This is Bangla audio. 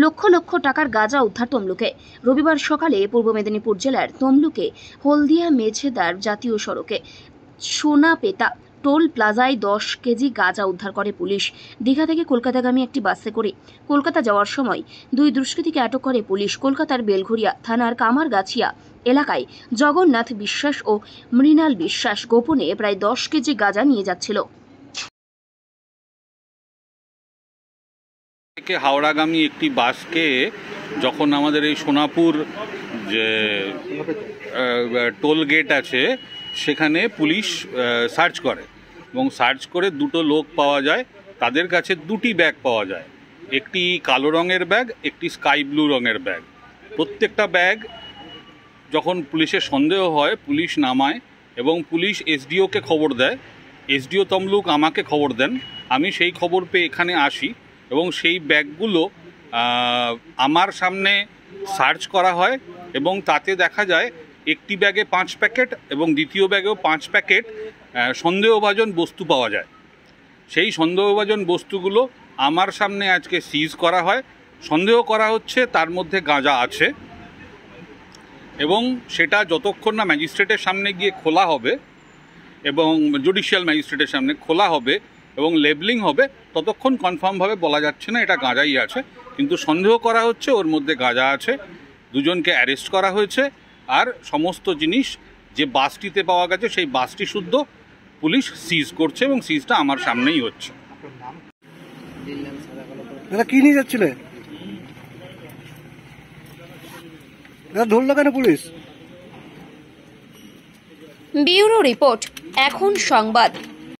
লক্ষ লক্ষ টাকার গাঁজা উদ্ধার তমলুকে। রবিবার সকালে পূর্ব মেদিনীপুর জেলার তমলুকে হলদিয়া মেছেদার জাতীয় সড়কে সোনাপেতা টোল প্লাজায় 10 কেজি গাঁজা উদ্ধার করে পুলিশ। দীঘা থেকে কলকাতাগামী একটি বাসে করে কলকাতা যাওয়ার সময় দুই দুষ্কৃতীকে আটক করে পুলিশ। কলকাতার বেলঘরিয়া থানার কামারগাছিয়া এলাকায় জগন্নাথ বিশ্বাস ও মৃণাল বিশ্বাস গোপনে প্রায় 10 কেজি গাঁজা নিয়ে যাচ্ছিল। হাওড়াগামী একটি বাসকে যখন আমাদের এই সোনাপুর যে টোল গেট আছে সেখানে পুলিশ সার্চ করে এবং সার্চ করে দুটো লোক পাওয়া যায়। তাদের কাছে দুটি ব্যাগ পাওয়া যায়, একটি কালো রঙের ব্যাগ, একটি স্কাই ব্লু রঙের ব্যাগ। প্রত্যেকটা ব্যাগ যখন পুলিশের সন্দেহ হয় পুলিশ নামায় এবং পুলিশ এসডিওকে খবর দেয়। এসডিও তমলুক আমাকে খবর দেন, আমি সেই খবর পেয়ে এখানে আসি এবং সেই ব্যাগগুলো আমার সামনে সার্চ করা হয় এবং তাতে দেখা যায় একটি ব্যাগে 5 প্যাকেট এবং দ্বিতীয় ব্যাগেও 5 প্যাকেট সন্দেহভাজন বস্তু পাওয়া যায়। সেই সন্দেহভাজন বস্তুগুলো আমার সামনে আজকে সিজ করা হয়। সন্দেহ করা হচ্ছে তার মধ্যে গাঁজা আছে এবং সেটা যতক্ষণ না ম্যাজিস্ট্রেটের সামনে গিয়ে খোলা হবে এবং জুডিশিয়াল ম্যাজিস্ট্রেটের সামনে খোলা হবে এবং লেবলিং হবে ততক্ষণ কনফার্মভাবে বলা যাচ্ছে না এটা গাঁজাই আছে। কিন্তু সন্দেহ করা হচ্ছে ওর মধ্যে গাঁজা আছে। দুজনকে অ্যারেস্ট করা হয়েছে আর সমস্ত জিনিস যে বাসটিতে পাওয়া গেছে সেই বাসটি শুদ্ধ পুলিশ সিজ করছে এবং সিজটা আমার সামনেই হচ্ছে। দাদা কি নিয়ে যাচ্ছিলে? দাদা ধরলো কেন পুলিশ? ব্যুরো রিপোর্ট, এখন সংবাদ।